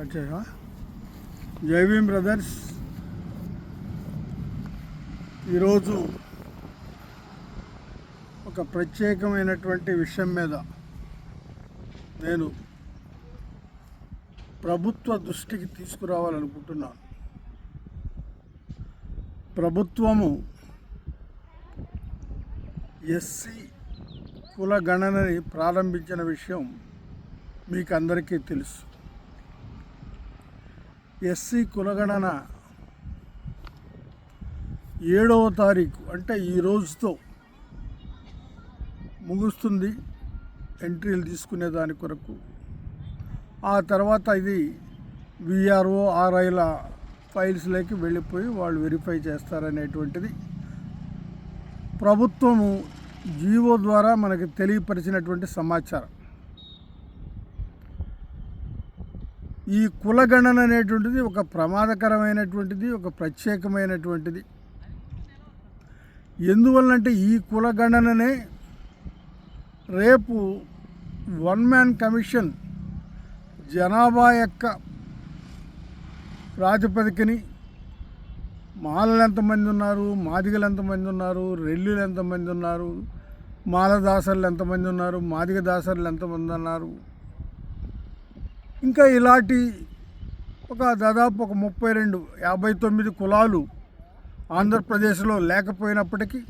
వచ్చాయా? జై భీమ్ బ్రదర్స్. ఈరోజు ఒక ప్రత్యేకమైనటువంటి విషయం మీద నేను ప్రభుత్వ దృష్టికి తీసుకురావాలనుకుంటున్నాను. ప్రభుత్వము ఎస్సీ కుల గణనని ప్రారంభించిన విషయం మీకు అందరికీ తెలుసు. ఎస్సీ కులగణన 7వ తారీఖు అంటే ఈ రోజుతో ముగుస్తుంది ఎంట్రీలు తీసుకునే దాని కొరకు. ఆ తర్వాత ఇది విఆర్ఓ ఆర్ఐల ఫైల్స్లోకి వెళ్ళిపోయి వాళ్ళు వెరిఫై చేస్తారనేటువంటిది ప్రభుత్వము జీవో ద్వారా మనకి తెలియపరిచినటువంటి సమాచారం. ఈ కులగణన అనేటువంటిది ఒక ప్రమాదకరమైనటువంటిది, ఒక ప్రత్యేకమైనటువంటిది. ఎందువల్లంటే ఈ కులగణననే రేపు వన్ మ్యాన్ కమిషన్ జనాభా యొక్క ప్రాతిపదికని మాలలు ఎంతమంది ఉన్నారు, మాదిగలు ఎంతమంది ఉన్నారు, రెల్లులు ఎంతమంది ఉన్నారు, మాలదాసర్లు ఎంతమంది ఉన్నారు, మాదిగ దాసర్లు ఎంతమంది ఉన్నారు, ఇంకా ఇలాంటి దాదాపు ఒక 59 కులాలు ఆంధ్రప్రదేశ్లో లేకపోయినప్పటికీ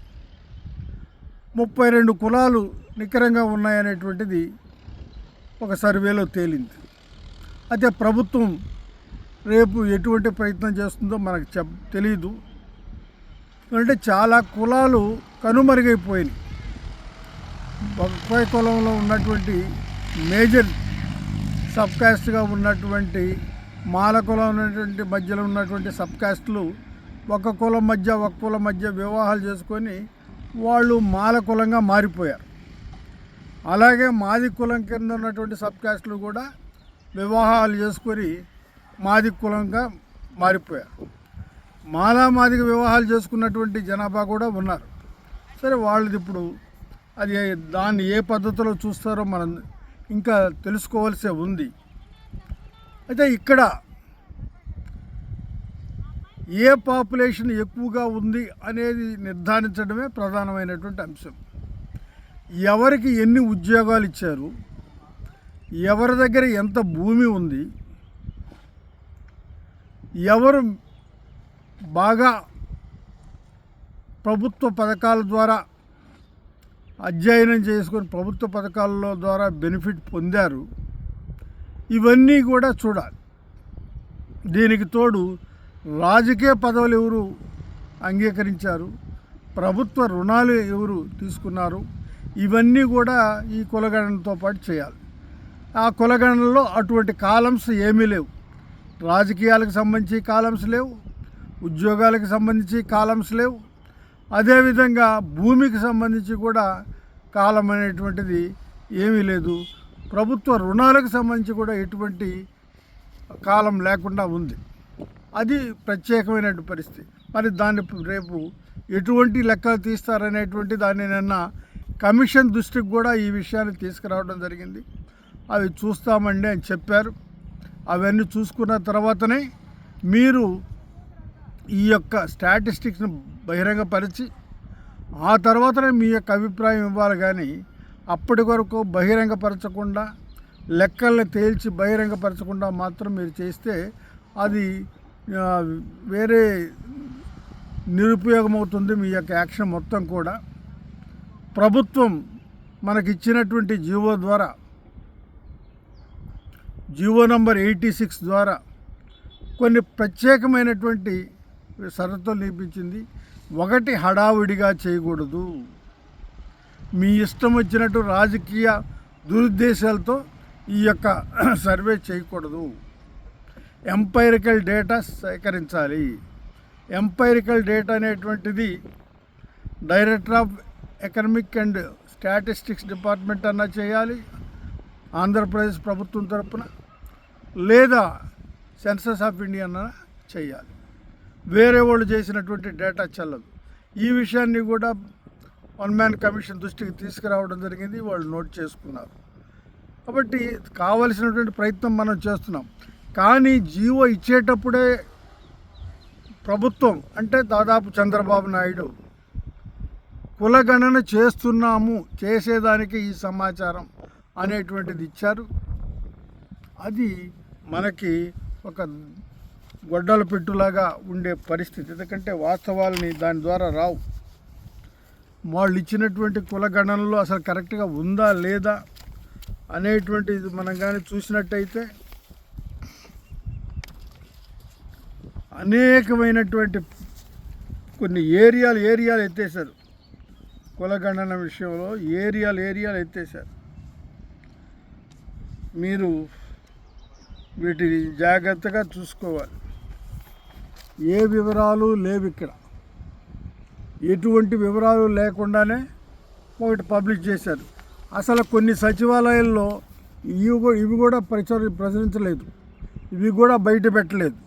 32 కులాలు నికరంగా ఉన్నాయనేటువంటిది ఒక సర్వేలో తేలింది. అయితే ప్రభుత్వం రేపు ఎటువంటి ప్రయత్నం చేస్తుందో మనకు తెలియదు. అంటే చాలా కులాలు కనుమరుగైపోయినాయి. ఒకే కులంలో ఉన్నటువంటి మేజర్ సబ్ కాస్ట్గా ఉన్నటువంటి మాల కులం ఉన్నటువంటి మధ్యలో ఉన్నటువంటి సబ్ కాస్టులు ఒక కులం మధ్య వివాహాలు చేసుకొని వాళ్ళు మాల కులంగా మారిపోయారు. అలాగే మాది కులం కింద ఉన్నటువంటి సబ్ కాస్టులు కూడా వివాహాలు చేసుకొని మాది కులంగా మారిపోయారు. మాదిగ వివాహాలు చేసుకున్నటువంటి జనాభా కూడా ఉన్నారు. సరే, వాళ్ళది ఇప్పుడు అది దాన్ని ఏ పద్ధతిలో చూస్తారో మనం ఇంకా తెలుసుకోవాల్సి ఉంది. అయితే ఇక్కడ ఏ పాపులేషన్ ఎక్కువగా ఉంది అనేది నిర్ధారించడమే ప్రధానమైనటువంటి అంశం. ఎవరికి ఎన్ని ఉద్యోగాలు ఇచ్చారు, ఎవరి దగ్గర ఎంత భూమి ఉంది, ఎవరు బాగా ప్రభుత్వ పథకాల ద్వారా అధ్యయనం చేసుకొని ప్రభుత్వ పథకాల ద్వారా బెనిఫిట్ పొందారు, ఇవన్నీ కూడా చూడాలి. దీనికి తోడు రాజకీయ పదవులు ఎవరు అంగీకరించారు, ప్రభుత్వ రుణాలు ఎవరు తీసుకున్నారు, ఇవన్నీ కూడా ఈ కులగణనతో పాటు చేయాలి. ఆ కులగణనలో అటువంటి కాలమ్స్ ఏమీ లేవు. రాజకీయాలకు సంబంధించి కాలమ్స్ లేవు, ఉద్యోగాలకు సంబంధించి కాలమ్స్ లేవు, అదేవిధంగా భూమికి సంబంధించి కూడా కాలం అనేటువంటిది ఏమీ లేదు. ప్రభుత్వ రుణాలకు సంబంధించి కూడా ఎటువంటి కాలం లేకుండా ఉంది. అది ప్రత్యేకమైన పరిస్థితి. మరి దాన్ని రేపు ఎటువంటి లెక్కలు తీస్తారనేటువంటి దాన్ని నిన్న కమిషన్ దృష్టికి కూడా ఈ విషయాన్ని తీసుకురావడం జరిగింది. అవి చూస్తామండి అని చెప్పారు. అవన్నీ చూసుకున్న తర్వాతనే మీరు ఈ యొక్క స్టాటిస్టిక్స్ని బహిరంగపరిచి ఆ తర్వాతనే మీ యొక్క అభిప్రాయం ఇవ్వాలి. కానీ అప్పటి వరకు బహిరంగపరచకుండా, లెక్కల్ని తేల్చి బహిరంగపరచకుండా మాత్రం మీరు చేస్తే అది వేరే నిరుపయోగమవుతుంది. మీ యొక్క యాక్షన్ మొత్తం కూడా ప్రభుత్వం మనకిచ్చినటువంటి జీవో ద్వారా, జీవో నంబర్ 86 ద్వారా కొన్ని ప్రత్యేకమైనటువంటి షరతులు నియమించింది. ఒకటి, హడావుడిగా చేయకూడదు. మీ ఇష్టం వచ్చినట్టు రాజకీయ దురుద్దేశాలతో ఈ యొక్క సర్వే చేయకూడదు. ఎంపైరికల్ డేటా సేకరించాలి. ఎంపైరికల్ డేటా అనేటువంటిది director of economic and statistics department అన్నా చేయాలి ఆంధ్రప్రదేశ్ ప్రభుత్వం తరపున, లేదా సెన్సస్ ఆఫ్ ఇండియా అన్నా చేయాలి. వేరే వాళ్ళు చేసినటువంటి డేటా చెల్లదు. ఈ విషయాన్ని కూడా వన్ మ్యాన్ కమిషన్ దృష్టికి తీసుకురావడం జరిగింది. వాళ్ళు నోట్ చేసుకున్నారు. కాబట్టి కావలసినటువంటి ప్రయత్నం మనం చేస్తున్నాం. కానీ జీవో ఇచ్చేటప్పుడే ప్రభుత్వం అంటే దాదాపు చంద్రబాబు నాయుడు కులగణన చేస్తున్నాము, చేసేదానికి ఈ సమాచారం అనేటువంటిది ఇచ్చారు. అది మనకి ఒక గొడ్డల పెట్టులాగా ఉండే పరిస్థితి. ఎందుకంటే వాస్తవాలని దాని ద్వారా రావు. వాళ్ళు ఇచ్చినటువంటి కులగణనలో అసలు కరెక్ట్గా ఉందా లేదా అనేటువంటిది మనం కానీ చూసినట్టయితే అనేకమైనటువంటి కొన్ని ఏరియాలు ఎత్తేసారు. కులగణన విషయంలో ఏరియాలు ఎత్తేసారు. మీరు వీటిని జాగ్రత్తగా చూసుకోవాలి. ఏ వివరాలు లేవు ఇక్కడ. ఎటువంటి వివరాలు లేకుండానే ఒకటి పబ్లిష్ చేశారు. అసలు కొన్ని సచివాలయాల్లో ఇవి కూడా ప్రచురించలేదు, ఇవి కూడా బయట పెట్టలేదు.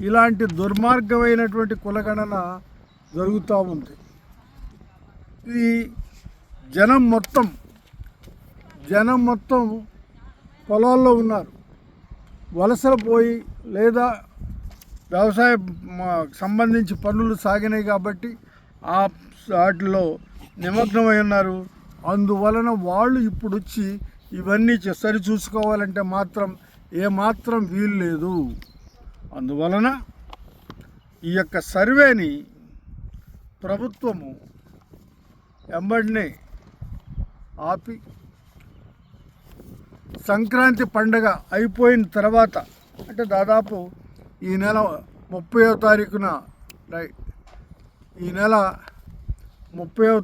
ఇలాంటి దుర్మార్గమైనటువంటి కులగణన జరుగుతూ ఉంది. ఇది జనం మొత్తం పొలాల్లో ఉన్నారు. వలసలు పోయి లేదా వ్యవసాయ సంబంధించి పనులు సాగినాయి కాబట్టి వాటిలో నిమగ్నమై ఉన్నారు. అందువలన వాళ్ళు ఇప్పుడు వచ్చి ఇవన్నీ సరి చూసుకోవాలంటే మాత్రం ఏమాత్రం వీలు లేదు. అందువలన ఈ యొక్క సర్వేని ప్రభుత్వము వెంబడినే ఆపి సంక్రాంతి పండగ అయిపోయిన తర్వాత అంటే దాదాపు ఈ నెల 30వ తారీఖున ఈ నెల 30వ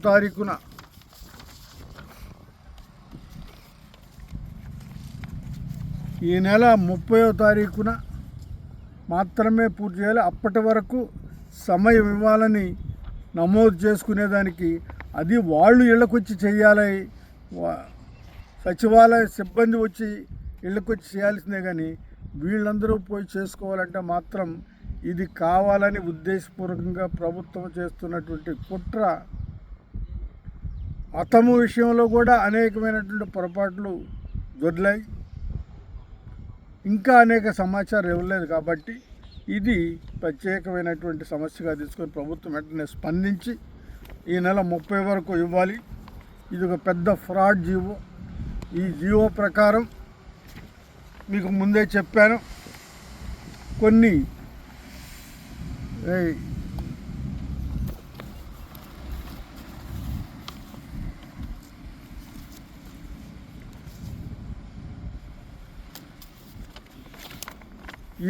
తారీఖున మాత్రమే పూర్తి చేయాలి. అప్పటి వరకు సమయం ఇవ్వాలని నమోదు చేసుకునేదానికి అది వాళ్ళు ఇళ్ళకొచ్చి చేయాలి. సచివాలయ సిబ్బంది వచ్చి ఇళ్ళకొచ్చి చేయాల్సిందే. కానీ వీళ్ళందరూ పోయి చేసుకోవాలంటే మాత్రం ఇది కావాలని ఉద్దేశపూర్వకంగా ప్రభుత్వం చేస్తున్నటువంటి కుట్ర. మతము విషయంలో కూడా అనేకమైనటువంటి పొరపాట్లు దొర్లాయి. ఇంకా అనేక సమాచారం ఇవ్వలేదు. కాబట్టి ఇది ప్రత్యేకమైనటువంటి సమస్యగా తీసుకొని ప్రభుత్వం వెంటనే స్పందించి ఈ నెల 30 వరకు ఇవ్వాలి. ఇది ఒక పెద్ద ఫ్రాడ్ జీవో. ఈ జీవో ప్రకారం మీకు ముందే చెప్పాను, కొన్ని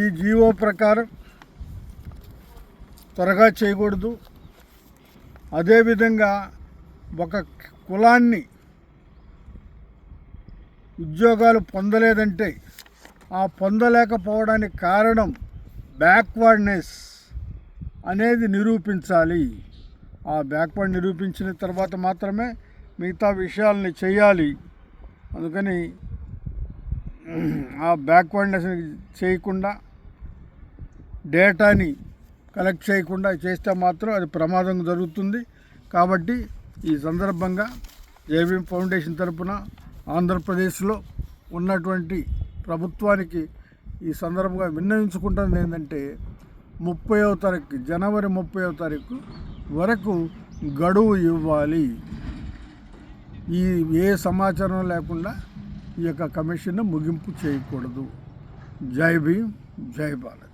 ఈ జీవో ప్రకారం త్వరగా చేయకూడదు. అదేవిధంగా ఒక కులాన్ని ఉద్యోగాలు పొందలేదంటే ఆ పొందలేకపోవడానికి కారణం బ్యాక్వర్డ్నెస్ అనేది నిరూపించాలి. ఆ బ్యాక్వర్డ్ నిరూపించిన తర్వాత మాత్రమే మిగతా విషయాలని చేయాలి. అందుకని ఆ బ్యాక్వర్డ్నెస్ చేయకుండా డేటాని కలెక్ట్ చేయకుండా చేస్తే మాత్రం అది ప్రమాదం జరుగుతుంది. కాబట్టి ఈ సందర్భంగా జేబీఎం ఫౌండేషన్ తరపున ఆంధ్రప్రదేశ్లో ఉన్నటువంటి ప్రభుత్వానికి ఈ సందర్భంగా విన్నవించుకుంటుంది ఏంటంటే జనవరి 30వ తారీఖు వరకు గడువు ఇవ్వాలి. ఏ సమాచారం లేకుండా ఈ యొక్క కమిషన్ ముగింపు చేయకూడదు. జై భీమ్, జై భారత్.